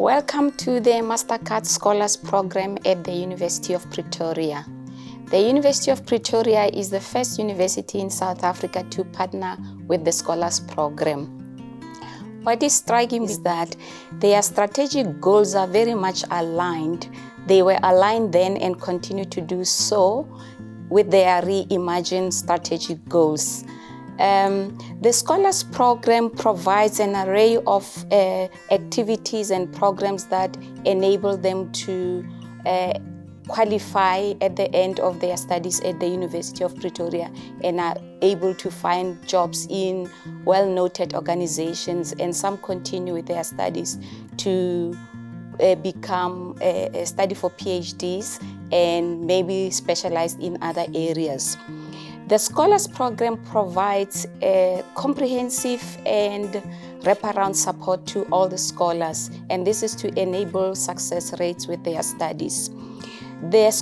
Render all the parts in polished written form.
Welcome to the Mastercard Scholars Program at the University of Pretoria. The University of Pretoria is the first university in South Africa to partner with the Scholars Program. What is striking is that their strategic goals are very much aligned. They were aligned then and continue to do so with their reimagined strategic goals. The Scholars Program provides an array of activities and programs that enable them to qualify at the end of their studies at the University of Pretoria and are able to find jobs in well-noted organizations, and some continue with their studies to study for PhDs and maybe specialize in other areas. The Scholars Program provides a comprehensive and wraparound support to all the scholars, and this is to enable success rates with their studies. The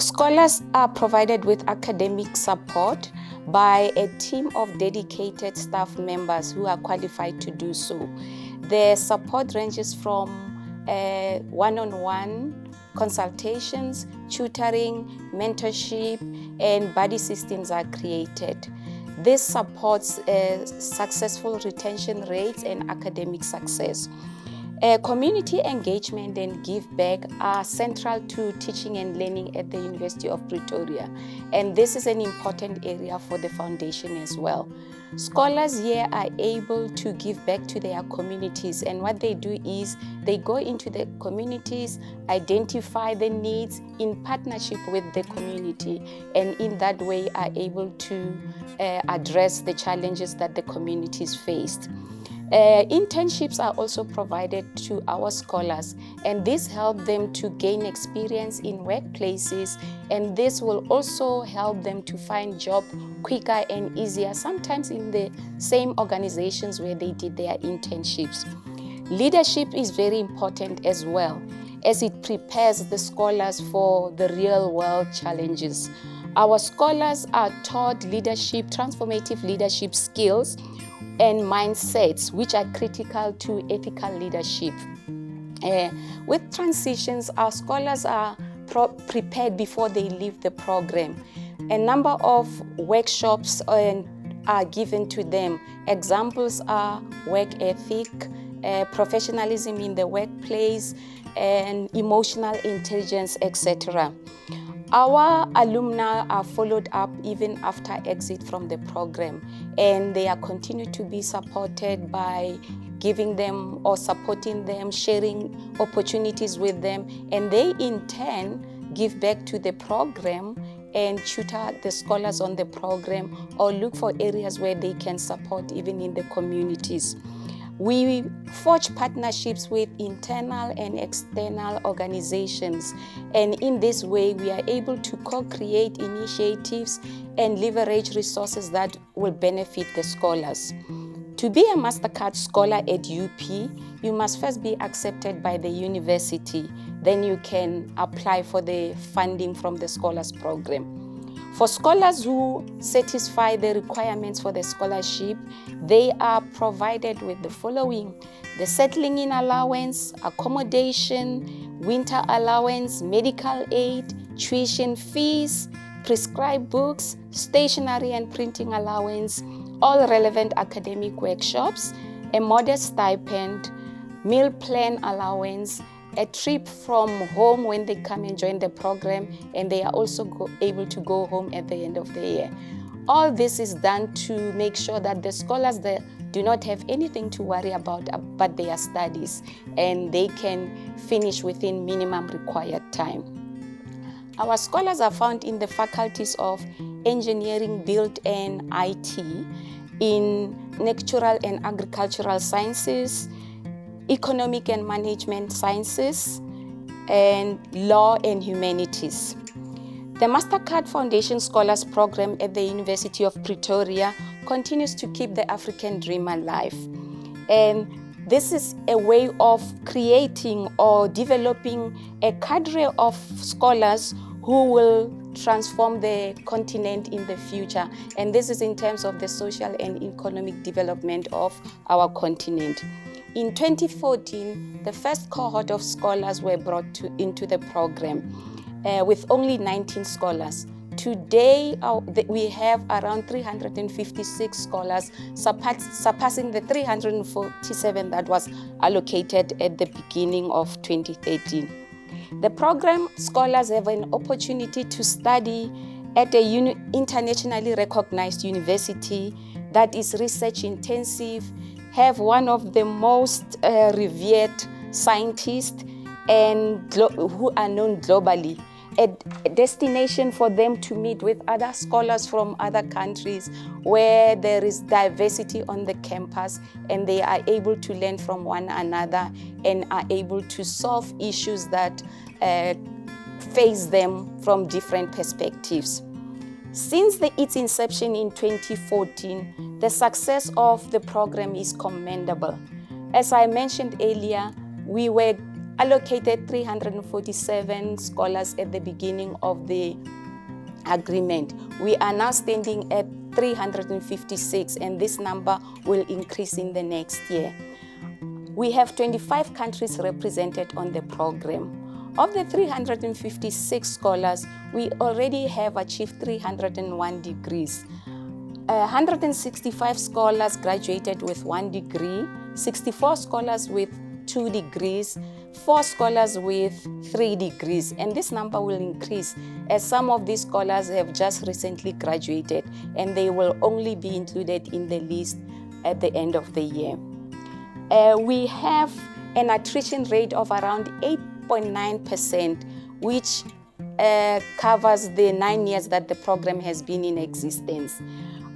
scholars are provided with academic support by a team of dedicated staff members who are qualified to do so. The support ranges from one-on-one consultations, tutoring, mentorship, and buddy systems are created. This supports successful retention rates and academic success. Community engagement and give back are central to teaching and learning at the University of Pretoria, and this is an important area for the foundation as well. Scholars here are able to give back to their communities, and what they do is they go into the communities, identify the needs in partnership with the community, and in that way are able to address the challenges that the communities faced. Internships are also provided to our scholars, and this helps them to gain experience in workplaces, and this will also help them to find jobs quicker and easier, sometimes in the same organizations where they did their internships. Leadership is very important as well, as it prepares the scholars for the real world challenges. Our scholars are taught leadership, transformative leadership skills and mindsets, which are critical to ethical leadership. With transitions, our scholars are prepared before they leave the program. A number of workshops are given to them. Examples are work ethic, professionalism in the workplace, and emotional intelligence, etc. Our alumni are followed up even after exit from the program, and they are continued to be supported by giving them or supporting them, sharing opportunities with them, and they in turn give back to the program and tutor the scholars on the program or look for areas where they can support even in the communities. We forge partnerships with internal and external organizations, and in this way we are able to co-create initiatives and leverage resources that will benefit the scholars. To be a Mastercard scholar at UP, you must first be accepted by the university. Then you can apply for the funding from the Scholars Program. For scholars who satisfy the requirements for the scholarship, they are provided with the following: the settling in allowance, accommodation, winter allowance, medical aid, tuition fees, prescribed books, stationery and printing allowance, all relevant academic workshops, a modest stipend, meal plan allowance, a trip from home when they come and join the program, and they are also able to go home at the end of the year. All this is done to make sure that the scholars do not have anything to worry about but their studies, and they can finish within minimum required time. Our scholars are found in the faculties of Engineering, Build and IT, in Natural and Agricultural Sciences, Economic and Management Sciences, and Law and Humanities. The Mastercard Foundation Scholars Program at the University of Pretoria continues to keep the African dream alive. And this is a way of creating or developing a cadre of scholars who will transform the continent in the future. And this is in terms of the social and economic development of our continent. In 2014, the first cohort of scholars were brought into the program with only 19 scholars. Today, we have around 356 scholars, surpassing the 347 that was allocated at the beginning of 2013. The program scholars have an opportunity to study at an internationally recognized university that is research intensive, have one of the most revered scientists and who are known globally. A destination for them to meet with other scholars from other countries where there is diversity on the campus and they are able to learn from one another and are able to solve issues that face them from different perspectives. Since its inception in 2014, the success of the program is commendable. As I mentioned earlier, we were allocated 347 scholars at the beginning of the agreement. We are now standing at 356, and this number will increase in the next year. We have 25 countries represented on the program. Of the 356 scholars, we already have achieved 301 degrees. 165 scholars graduated with 1 degree, 64 scholars with 2 degrees, 4 scholars with 3 degrees, and this number will increase as some of these scholars have just recently graduated and they will only be included in the list at the end of the year. We have an attrition rate of around 8.9%, which covers the 9 years that the program has been in existence.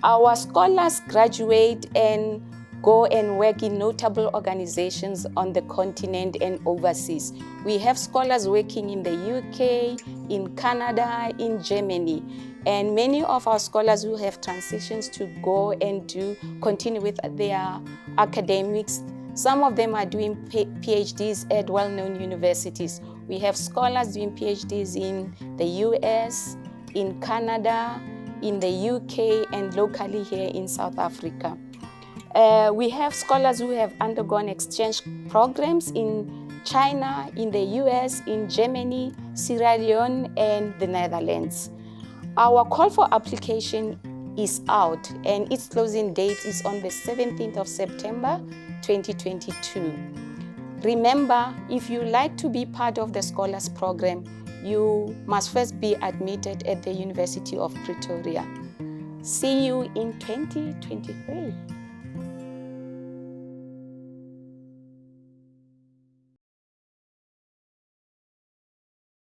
Our scholars graduate and go and work in notable organizations on the continent and overseas. We have scholars working in the UK, in Canada, in Germany, and many of our scholars who have transitions to go and continue with their academics. Some of them are doing PhDs at well-known universities. We have scholars doing PhDs in the US, in Canada, in the UK, and locally here in South Africa. We have scholars who have undergone exchange programs in China, in the US, in Germany, Sierra Leone, and the Netherlands. Our call for application is out, and its closing date is on the 17th of September, 2022. Remember, if you like to be part of the Scholars Program, you must first be admitted at the University of Pretoria. See you in 2023.